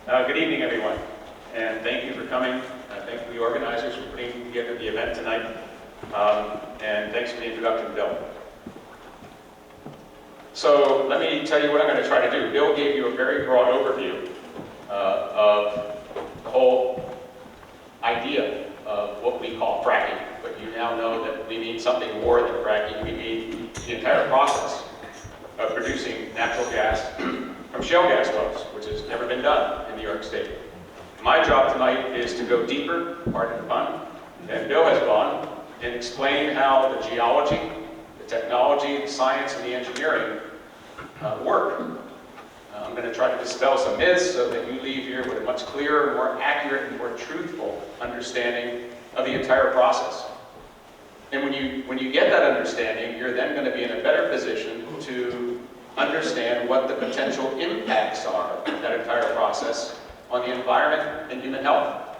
Good evening, everyone, and thank you for coming. Thank you, the organizers, for putting together the event tonight, and thanks for the introduction, Bill. So let me tell you what I'm going to try to do. Bill gave you a very broad overview of the whole idea of what we call fracking, but you now know that we mean something more than fracking. We mean the entire process of producing natural gas from shale gas wells, which has never been done in New York State. My job tonight is to go deeper, pardon the pun, than Bill has gone, and explain how the geology, the technology, the science, and the engineering work. I'm going to try to dispel some myths so that you leave here with a much clearer, more accurate, and more truthful understanding of the entire process. And when you get that understanding, you're then going to be in a better position to understand what the potential impacts are of that entire process on the environment and human health.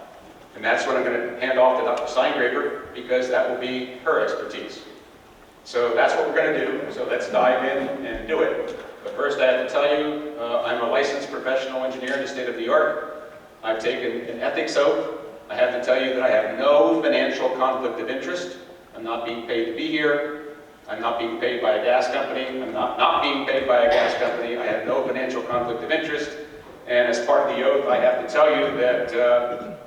And that's what I'm going to hand off to Dr. Steingraber, because that will be her expertise. So that's what we're going to do. So let's dive in and do it. But first I have to tell you, I'm a licensed professional engineer in the state of New York. I've taken an ethics oath. I have to tell you that I have no financial conflict of interest. I'm not being paid to be here. I'm not being paid by a gas company. I'm not being paid by a gas company. I have no financial conflict of interest. And as part of the oath, I have to tell you that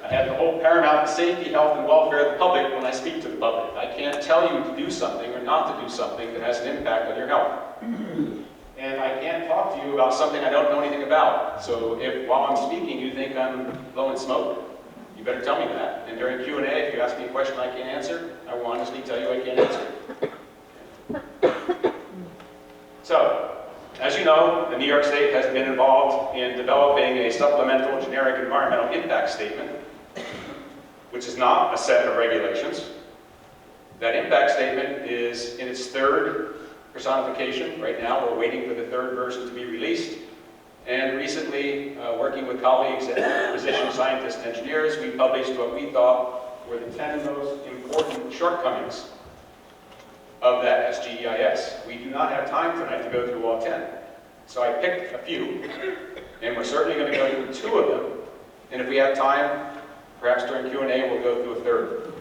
I have the whole paramount safety, health, and welfare of the public when I speak to the public. I can't tell you to do something or not to do something that has an impact on your health. And I can't talk to you about something I don't know anything about. So if while I'm speaking you think I'm blowing smoke, you better tell me that. And during Q&A, if you ask me a question I can't answer, I will honestly tell you I can't answer. So, as you know, the New York State has been involved in developing a supplemental generic environmental impact statement, which is not a set of regulations. That impact statement is in its third personification. Right now, we're waiting for the third version to be released. And recently, working with colleagues at Physician Scientists and Engineers, we published what we thought were the 10 most important shortcomings of that SGEIS. We do not have time tonight to go through all 10. So I picked a few, and we're certainly going to go through 2 of them. And if we have time, perhaps during Q&A, we'll go through a third.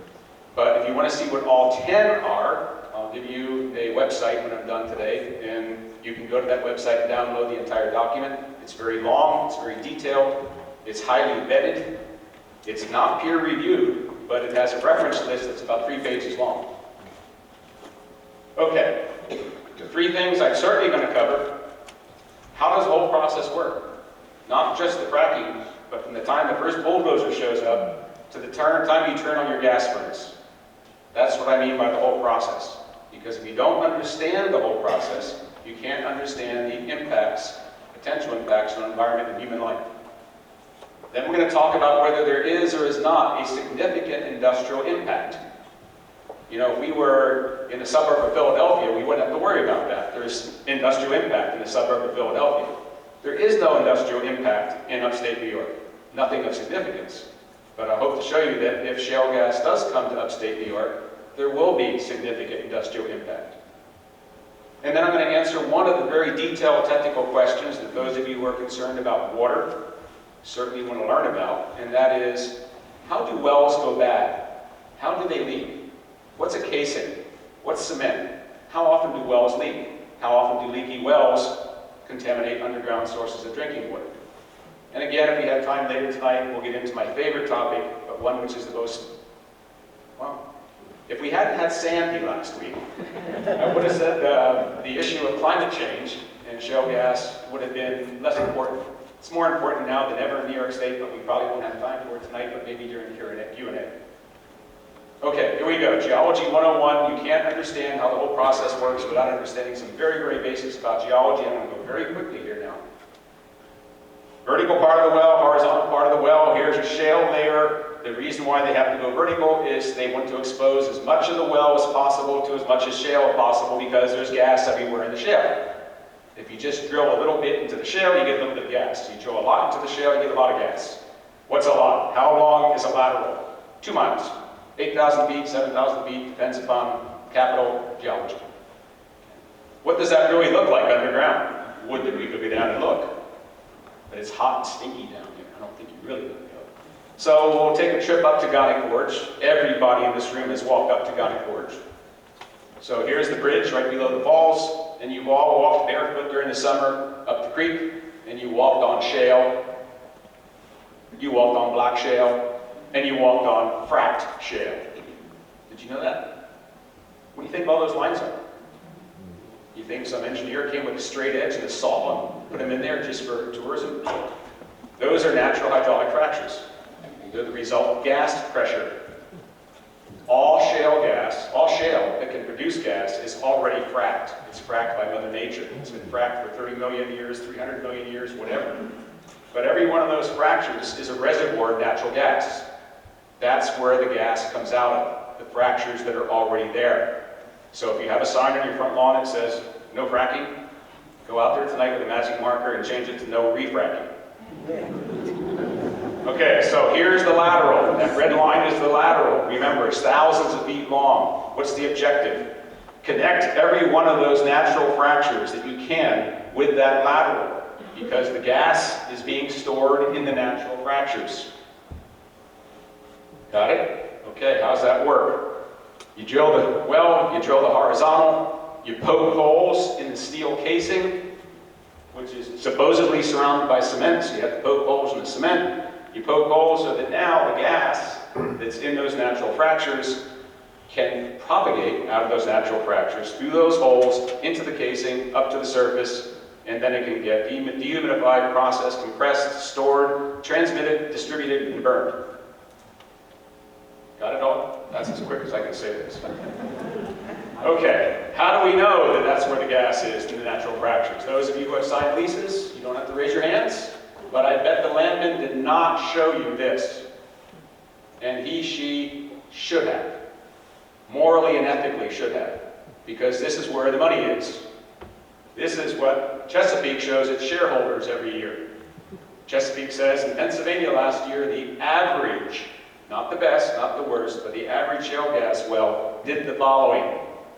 But if you want to see what all 10 are, I'll give you a website when I'm done today, and you can go to that website and download the entire document. It's very long, it's very detailed, it's highly vetted, it's not peer-reviewed, but it has a reference list that's about 3 pages long. Okay, the 3 things I'm certainly going to cover. How does the whole process work? Not just the fracking, but from the time the first bulldozer shows up to the time you turn on your gas furnace. That's what I mean by the whole process. Because if you don't understand the whole process, you can't understand the impacts, potential impacts on environment and human life. Then we're going to talk about whether there is or is not a significant industrial impact. You know, if we were in the suburb of Philadelphia, we wouldn't have to worry about that. There's industrial impact in the suburb of Philadelphia. There is no industrial impact in upstate New York. Nothing of significance. But I hope to show you that if shale gas does come to upstate New York, there will be significant industrial impact. And then I'm going to answer one of the very detailed technical questions that those of you who are concerned about water certainly want to learn about, and that is, how do wells go bad? How do they leak? What's a casing? What's cement? How often do wells leak? How often do leaky wells contaminate underground sources of drinking water? And again, if we have time later tonight, we'll get into my favorite topic, but one which is the most, well, if we hadn't had Sandy last week, I would have said the issue of climate change and shale gas would have been less important. It's more important now than ever in New York State, but we probably won't have time for it tonight, but maybe during Q&A. Okay, here we go. Geology 101. You can't understand how the whole process works without understanding some very, very basics about geology. I'm going to go very quickly here now. Vertical part of the well, horizontal part of the well. Here's a shale layer. The reason why they have to go vertical is they want to expose as much of the well as possible to as much as shale as possible, because there's gas everywhere in the shale. If you just drill a little bit into the shale, you get a little bit of gas. You drill a lot into the shale, you get a lot of gas. What's a lot? How long is a lateral? 2 miles. 8,000 feet, 7,000 feet, depends upon capital geology. What does that really look like underground? Would that we could go down and look. but it's hot and stinky down here. I don't think you really want to go. So we'll take a trip up to Gonnet Gorge. Everybody in this room has walked up to Gonnet Gorge. So here's the bridge right below the falls, and you've all walked barefoot during the summer up the creek, and you walked on shale, you walked on black shale, and you walked on fracked shale. Did you know that? What do you think all those lines are? You think some engineer came with a straight edge and a saw and put them in there just for tourism? Those are natural hydraulic fractures. They're the result of gas pressure. All shale that can produce gas is already fracked. It's fracked by Mother Nature. It's been fracked for 30 million years, 300 million years, whatever. But every one of those fractures is a reservoir of natural gas. That's where the gas comes out of, the fractures that are already there. So if you have a sign on your front lawn that says, no fracking, go out there tonight with a magic marker and change it to no refracking. Okay, so here's the lateral. That red line is the lateral. Remember, it's thousands of feet long. What's the objective? Connect every one of those natural fractures that you can with that lateral, because the gas is being stored in the natural fractures. Got it? Okay, how's that work? You drill the well, you drill the horizontal, you poke holes in the steel casing, which is supposedly surrounded by cement, so you have to poke holes in the cement. You poke holes so that now the gas that's in those natural fractures can propagate out of those natural fractures through those holes into the casing, up to the surface, and then it can get dehumidified, processed, compressed, stored, transmitted, distributed, and burned. Got it all? That's as quick as I can say this. Okay, how do we know that that's where the gas is in the natural fractures? Those of you who have signed leases, you don't have to raise your hands, but I bet the landman did not show you this. And he, she should have. Morally and ethically should have. Because this is where the money is. This is what Chesapeake shows its shareholders every year. Chesapeake says in Pennsylvania last year, the average, not the best, not the worst, but the average shale gas well did the following.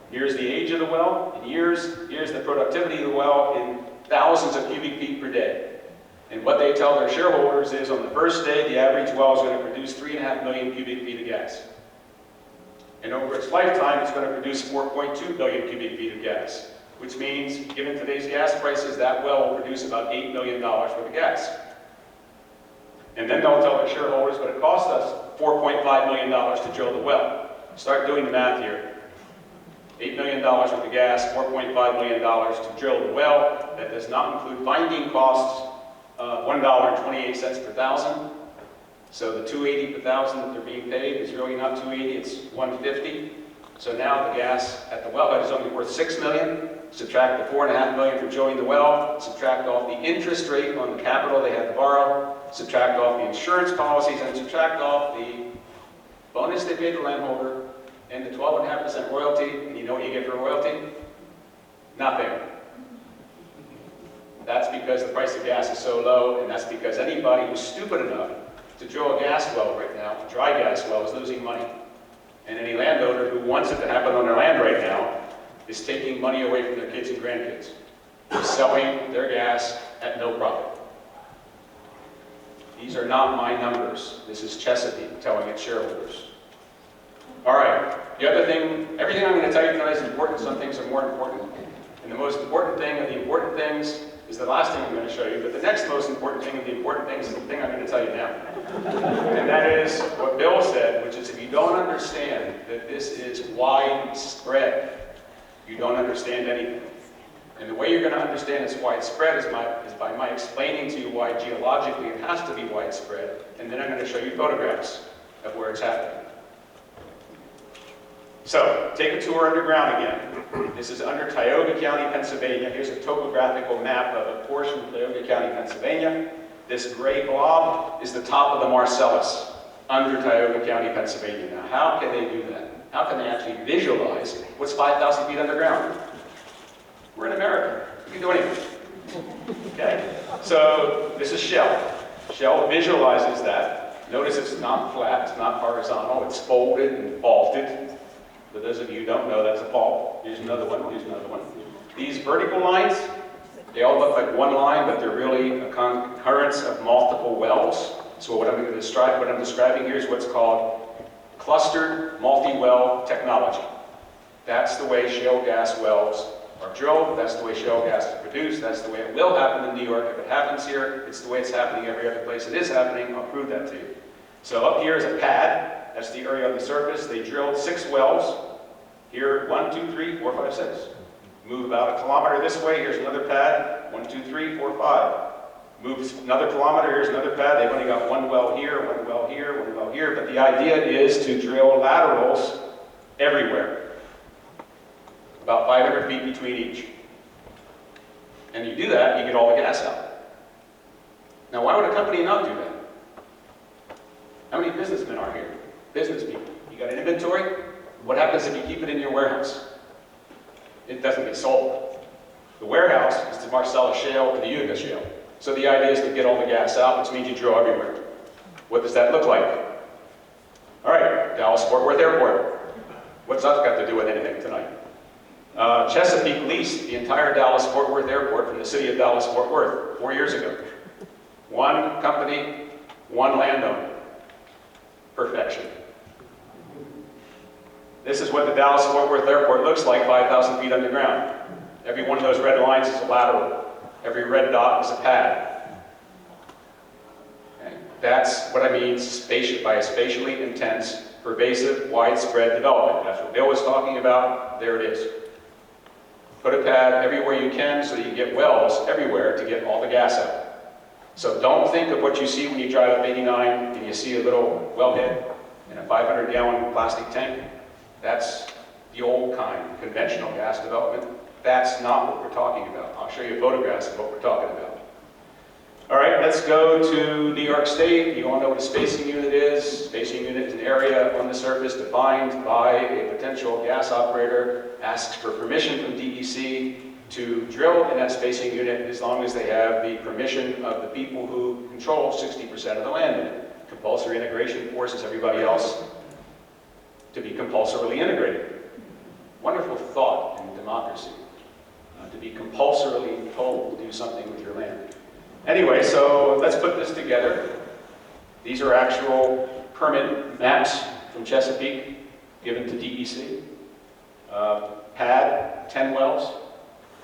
Here's the age of the well in years. Here's the productivity of the well in thousands of cubic feet per day. And what they tell their shareholders is on the first day, the average well is going to produce 3.5 million cubic feet of gas. And over its lifetime, it's going to produce 4.2 billion cubic feet of gas, which means, given today's gas prices, that well will produce about $8 million worth of gas. And then they'll tell their shareholders, but it cost us $4.5 million to drill the well. Start doing the math here. $8 million worth of gas, $4.5 million to drill the well. That does not include finding costs, $1.28 per thousand. So the $2.80 per thousand that they're being paid is really not $2.80, it's $1.50. So now the gas at the wellhead is only worth $6 million. Subtract the $4.5 million for drilling the well, subtract off the interest rate on the capital they had to borrow, subtract off the insurance policies, and subtract off the bonus they paid the landholder, and the 12.5% royalty. And you know what you get for royalty? Nothing. That's because the price of gas is so low, and that's because anybody who's stupid enough to drill a gas well right now, a dry gas well, is losing money. And any landowner who wants it to happen on their land right now is taking money away from their kids and grandkids. They're selling their gas at no profit. These are not my numbers. This is Chesapeake telling its shareholders. All right, the other thing, everything I'm going to tell you tonight is important. Some things are more important. And the most important thing of the important things is the last thing I'm going to show you, but the next most important thing of the important things is the thing I'm going to tell you now. And that is what Bill said, which is if you don't understand that this is widespread, you don't understand anything. And the way you're going to understand it's widespread is by my explaining to you why geologically it has to be widespread, and then I'm going to show you photographs of where it's happening. So, take a tour underground again. This is under Tioga County, Pennsylvania. Here's a topographical map of a portion of Tioga County, Pennsylvania. This gray blob is the top of the Marcellus under Tioga County, Pennsylvania. Now, how can they do that? How can they actually visualize what's 5,000 feet underground? We're in America. We can do anything. Okay? So, this is shale. Shale visualizes that. Notice it's not flat, it's not horizontal, it's folded and faulted. For those of you who don't know, that's a fault. Here's another one, here's another one. These vertical lines, They all look like one line, but they're really a concurrence of multiple wells. So what I'm describing here is what's called clustered multi-well technology. That's the way shale gas wells are drilled. That's the way shale gas is produced. That's the way it will happen in New York if it happens here. It's the way it's happening every other place it is happening. I'll prove that to you. So up here is a pad. That's the area on the surface. They drilled 6 wells. Here, 1, 2, 3, 4, 5, 6. Move about a kilometer this way. Here's another pad. 1, 2, 3, 4, 5. Move another kilometer. Here's another pad. They've only got 1 well here, 1 well here, 1 well here. But the idea is to drill laterals everywhere. About 500 feet between each. And you do that, you get all the gas out. Now, why would a company not do that? How many businessmen are here? Business people. You got an inventory? What happens if you keep it in your warehouse? It doesn't get sold. The warehouse is the Marcellus Shale or the Utica Shale. So the idea is to get all the gas out, which means you drill everywhere. What does that look like? All right, Dallas-Fort Worth Airport. What's that got to do with anything tonight? Chesapeake leased the entire Dallas-Fort Worth Airport from the city of Dallas-Fort Worth 4 years ago. 1 company, 1 landowner. Perfection. This is what the Dallas-Fort Worth Airport looks like 5,000 feet underground. Every one of those red lines is a lateral. Every red dot is a pad. Okay. That's what I mean by a spatially intense, pervasive, widespread development. That's what Bill was talking about. There it is. Put a pad everywhere you can so that you get wells everywhere to get all the gas out. So don't think of what you see when you drive up 89 and you see a little wellhead in a 500-gallon plastic tank. That's the old kind, conventional gas development. That's not what we're talking about. I'll show you photographs of what we're talking about. All right, let's go to New York State. You all know what a spacing unit is. Spacing unit is an area on the surface defined by a potential gas operator, asks for permission from DEC to drill in that spacing unit as long as they have the permission of the people who control 60% of the land in it. Compulsory integration forces everybody else to be compulsorily integrated. Wonderful thought in democracy, to be compulsorily told to do something with your land. Anyway, so let's put this together. These are actual permit maps from Chesapeake given to DEC. Pad, 10 wells.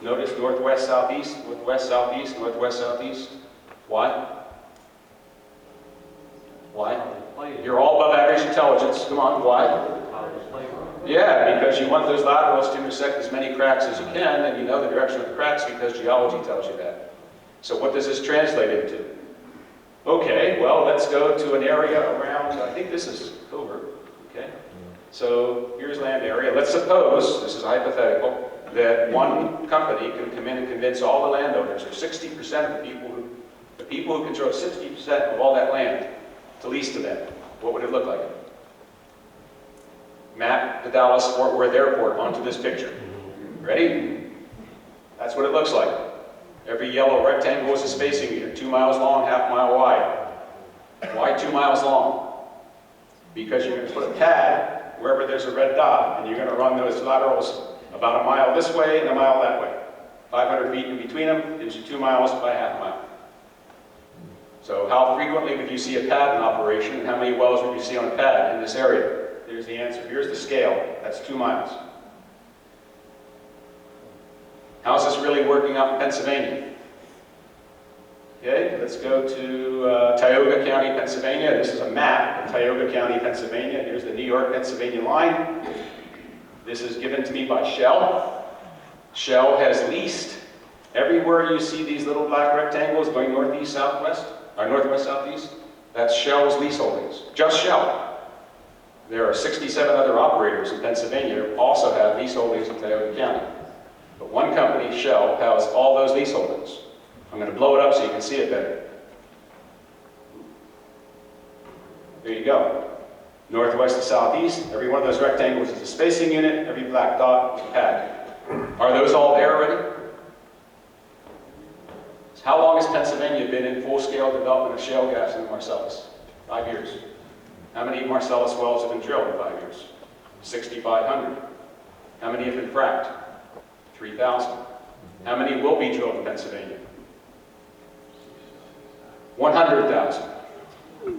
Notice northwest, southeast, northwest, southeast, northwest, southeast. Why? Why? You're all above average intelligence. Come on, why? Yeah, because you want those laterals to intersect as many cracks as you can, and you know the direction of the cracks because geology tells you that. So what does this translate into? Okay, well, let's go to an area around, I think this is Covert, okay? So here's land area. Let's suppose, this is hypothetical, that one company can come in and convince all the landowners, or 60% of the people who control 60% of all that land, to lease to them. What would it look like? Map the Dallas-Fort Worth Airport onto this picture. Ready? That's what it looks like. Every yellow rectangle is a spacing unit, 2 miles long, half mile wide. Why 2 miles long? Because you're going to put a pad wherever there's a red dot, and you're going to run those laterals about a mile this way and a mile that way. 500 feet in between them gives you 2 miles by half a mile. So how frequently would you see a pad in operation, and how many wells would you see on a pad in this area? There's the answer. Here's the scale. That's 2 miles. How's this really working out in Pennsylvania? Okay, let's go to Tioga County, Pennsylvania. This is a map of Tioga County, Pennsylvania. Here's the New York-Pennsylvania line. This is given to me by Shell. Shell has leased everywhere you see these little black rectangles going northeast, southwest, or northwest, southeast. That's Shell's leaseholdings. Just Shell. There are 67 other operators in Pennsylvania who also have leaseholdings in Tioga County. But one company, Shell, has all those leaseholdings. I'm going to blow it up so you can see it better. There you go. Northwest to southeast, every one of those rectangles is a spacing unit, every black dot is a pad. Are those all there already? So how long has Pennsylvania been in full-scale development of shale gas in the Marcellus? 5 years. How many Marcellus wells have been drilled in 5 years? 6,500. How many have been fracked? 3,000. How many will be drilled in Pennsylvania? 100,000.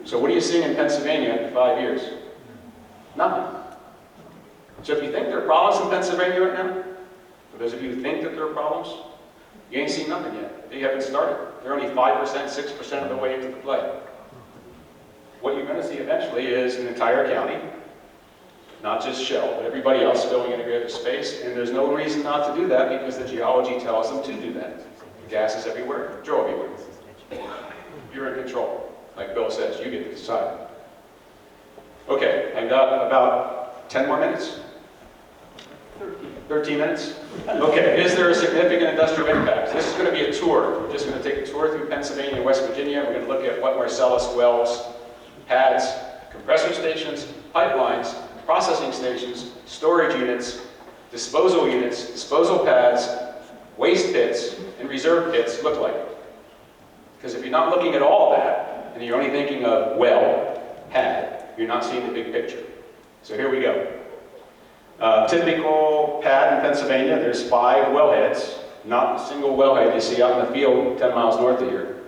So what are you seeing in Pennsylvania in 5 years? Nothing. So if you think there are problems in Pennsylvania right now, for those of you who think that there are problems, you ain't seen nothing yet. They haven't started. They're only 5%, 6% of the way into the play. What you're going to see eventually is an entire county, not just Shell, but everybody else filling in a greater space, and there's no reason not to do that because the geology tells them to do that. The gas is everywhere, drill everywhere. You're in control. Like Bill says, you get to decide. Okay, I've got about 10 more minutes. 13 minutes? Okay, is there a significant industrial impact? This is going to be a tour. We're just going to take a tour through Pennsylvania and West Virginia. We're going to look at what Marcellus wells, pads, compressor stations, pipelines, processing stations, storage units, disposal pads, waste pits, and reserve pits look like. Because if you're not looking at all that, and you're only thinking of well, pad, you're not seeing the big picture. So here we go. Typical pad in Pennsylvania, there's 5 wellheads, not a single wellhead you see out in the field 10 miles north of here.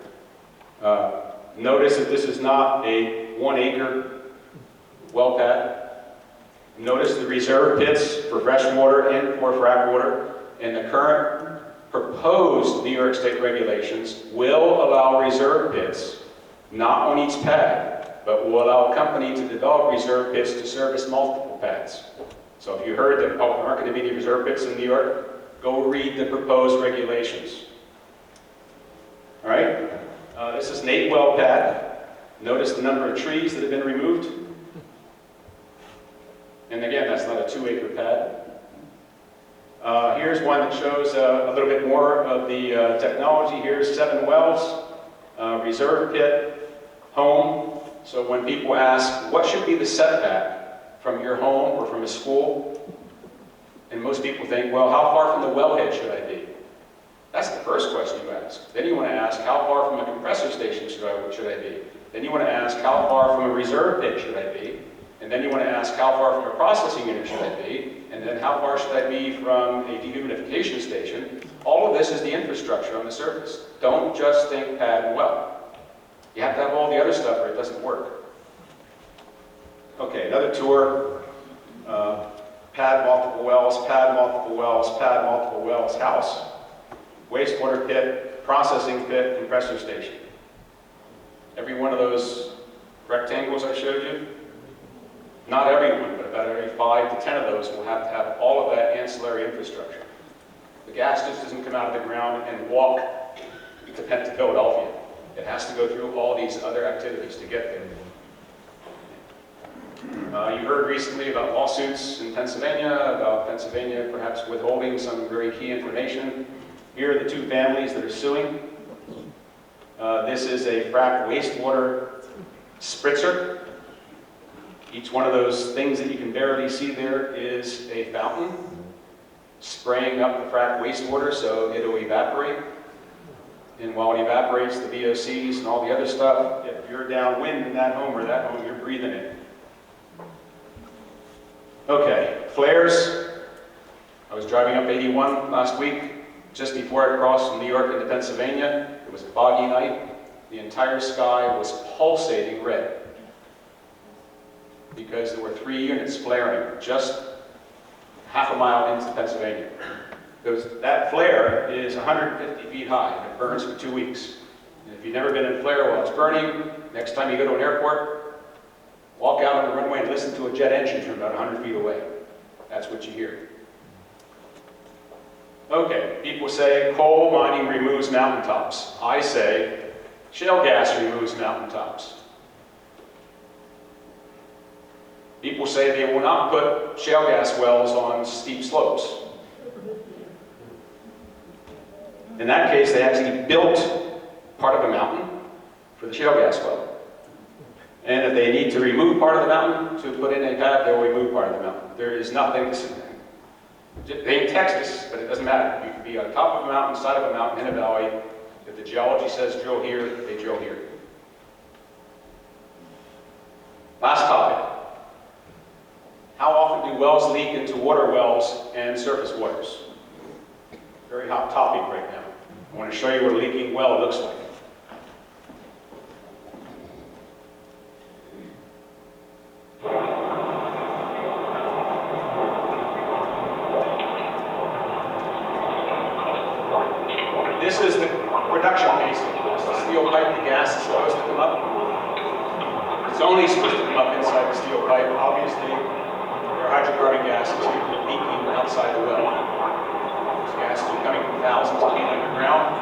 Notice that this is not a 1-acre well pad. Notice the reserve pits for fresh water and for frac water, and the current proposed New York State regulations will allow reserve pits, not on each pad, but will allow a company to develop reserve pits to service multiple pads. So if you heard that, oh, there aren't going to be any reserve pits in New York, go read the proposed regulations. All right? This is an 8-well pad. Notice the number of trees that have been removed. And again, that's not a 2-acre pad. Here's one that shows a little bit more of the technology. Here's 7 wells, reserve pit, home. So when people ask, what should be the setback from your home or from a school? And most people think, well, how far from the wellhead should I be? That's the first question you ask. Then you want to ask, how far from a compressor station should I be? Then you want to ask, how far from a reserve pit should I be? And then you want to ask, how far from a processing unit should I be? And then how far should I be from a dehumidification station? All of this is the infrastructure on the surface. Don't just think pad and well. You have to have all the other stuff or it doesn't work. Okay, another tour. Pad, multiple wells, pad, multiple wells, pad, multiple wells, house. Wastewater pit, processing pit, compressor station. Every one of those rectangles I showed you, not everyone, but about every 5 to 10 of those will have to have all of that ancillary infrastructure. The gas just doesn't come out of the ground and walk to Philadelphia. It has to go through all these other activities to get there. You heard recently about lawsuits in Pennsylvania, about Pennsylvania perhaps withholding some very key information. Here are the 2 families that are suing. This is a frac wastewater spritzer. Each one of those things that you can barely see there is a fountain spraying up the frac wastewater so it'll evaporate. And while it evaporates, the VOCs and all the other stuff, if you're downwind in that home, you're breathing it. Okay, flares. I was driving up 81 last week, just before I crossed from New York into Pennsylvania. It was a foggy night. The entire sky was pulsating red because there were 3 units flaring just half a mile into Pennsylvania. That flare is 150 feet high and it burns for 2 weeks. And if you've never been in a flare while it's burning, next time you go to an airport, walk out on the runway and listen to a jet engine from about 100 feet away. That's what you hear. Okay, people say coal mining removes mountaintops. I say shale gas removes mountaintops. People say they will not put shale gas wells on steep slopes. In that case, they actually built part of a mountain for the shale gas well. And if they need to remove part of the mountain to put in a pad, they'll remove part of the mountain. There is nothing to they in Texas, but it doesn't matter. You can be on top of a mountain, side of a mountain, in a valley. If the geology says drill here, they drill here. Last topic. How often do wells leak into water wells and surface waters? Very very hot topic right now. I want to show you what a leaking well looks like. This is the production casing. It's the steel pipe the gas is supposed to come up. It's only supposed to come up inside the steel pipe. Obviously, there are hydrocarbon gases leaking outside the well. Those gases are coming from thousands of feet underground.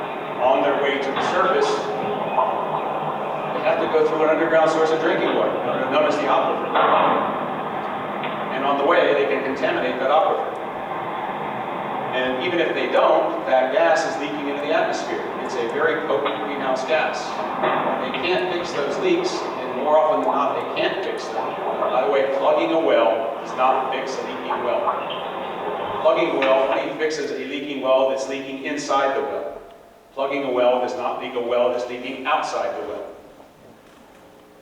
On their way to the surface, they have to go through an underground source of drinking water, known as the aquifer. And on the way, they can contaminate that aquifer. And even if they don't, that gas is leaking into the atmosphere. It's a very potent greenhouse gas. They can't fix those leaks, and more often than not, they can't fix them. By the way, plugging a well does not fix a leaking well. Plugging a well only fixes a leaking well that's leaking inside the well. Plugging a well does not leak a well that's leaking outside the well.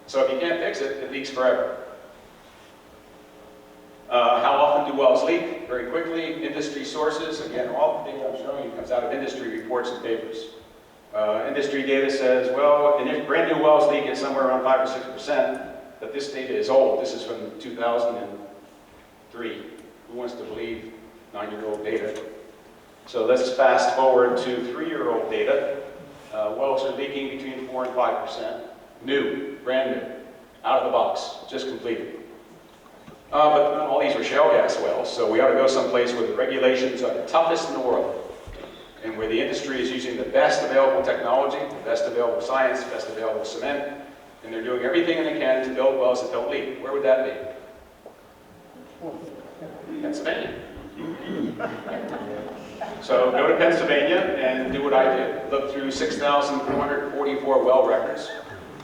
So if you can't fix it, it leaks forever. How often do wells leak? Very quickly, industry sources. Again, all the data I'm showing you comes out of industry reports and papers. Industry data says, well, brand new wells leak at somewhere around 5 or 6%, but this data is old. This is from 2003. Who wants to believe 9-year-old data? So let's fast forward to 3-year-old data. Wells are leaking between 4 and 5%. New, brand new, out of the box, just completed. But not all these were shale gas wells, so we ought to go someplace where the regulations are the toughest in the world, and where the industry is using the best available technology, the best available science, the best available cement, and they're doing everything they can to build wells that don't leak. Where would that be? Pennsylvania. So go to Pennsylvania and do what I did. Look through 6,444 well records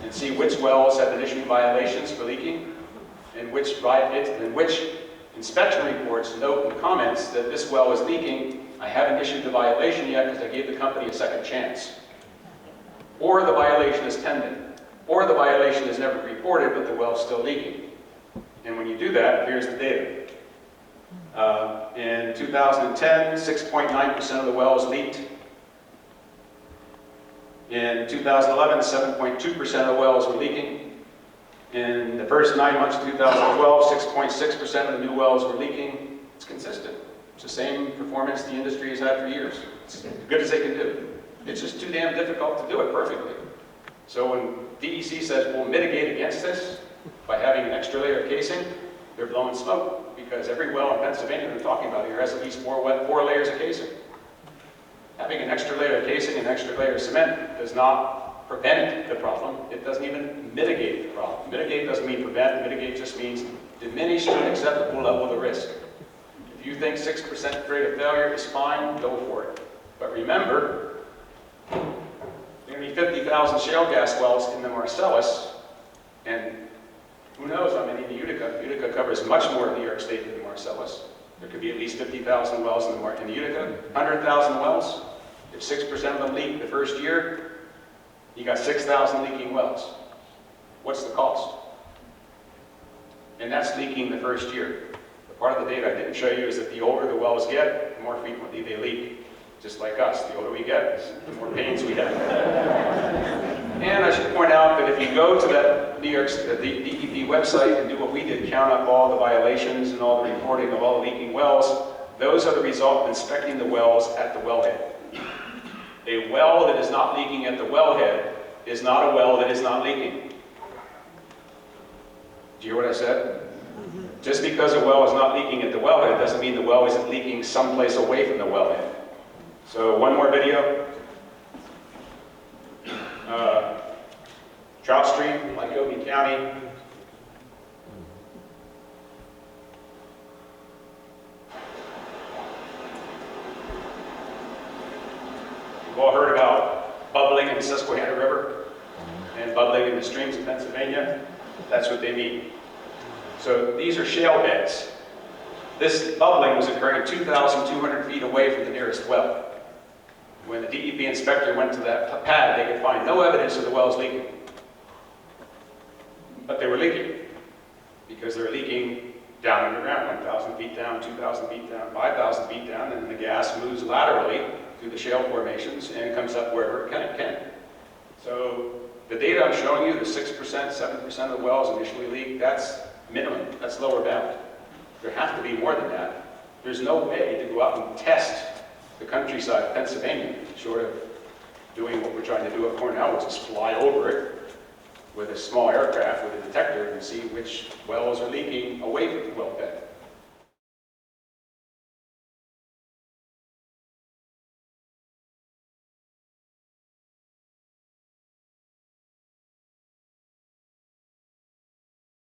and see which wells have been issued violations for leaking, and which inspection reports note and comments that this well is leaking. I haven't issued the violation yet because I gave the company a second chance. Or the violation is pending. Or the violation is never reported, but the well is still leaking. And when you do that, here's the data. In 2010, 6.9% of the wells leaked. In 2011, 7.2% of the wells were leaking. In the first 9 months of 2012, 6.6% of the new wells were leaking. It's consistent. It's the same performance the industry has had for years. It's as good as they can do. It's just too damn difficult to do it perfectly. So when DEC says we'll mitigate against this by having an extra layer of casing, they're blowing smoke, because every well in Pennsylvania they're talking about here has at least four layers of casing. Having an extra layer of casing and an extra layer of cement does not prevent the problem. It doesn't even mitigate the problem. Mitigate doesn't mean prevent. Mitigate just means diminish to an acceptable level of the risk. If you think 6% rate of failure is fine, go for it. But remember, there are going to be 50,000 shale gas wells in the Marcellus, and who knows how many in the Utica. Utica covers much more of New York State than the Marcellus. There could be at least 50,000 wells in the Utica, 100,000 wells. If 6% of them leak the first year, you got 6,000 leaking wells. What's the cost? And that's leaking the first year. The part of the data I didn't show you is that the older the wells get, the more frequently they leak. Just like us, the older we get, the more pains we have. And I should point out that if you go to that the DEP website and do what we did, count up all the violations and all the reporting of all the leaking wells, those are the result of inspecting the wells at the wellhead. A well that is not leaking at the wellhead is not a well that is not leaking. Do you hear what I said? Just because a well is not leaking at the wellhead doesn't mean the well isn't leaking someplace away from the wellhead. So one more video. Trout Street, Lycoming County. You've all heard about bubbling in the Susquehanna River and bubbling in the streams of Pennsylvania. That's what they mean. So these are shale beds. This bubbling was occurring 2,200 feet away from the nearest well. When the DEP inspector went to that pad, they could find no evidence of the wells leaking. But they were leaking, because they were leaking down underground, 1,000 feet down, 2,000 feet down, 5,000 feet down, and the gas moves laterally through the shale formations and comes up wherever it can. So the data I'm showing you, the 6%, 7% of the wells initially leak, that's minimum, that's lower bound. There have to be more than that. There's no way to go out and test the countryside of Pennsylvania, short of doing what we're trying to do at Cornell, which is fly over it with a small aircraft with a detector and see which wells are leaking away from the well bed.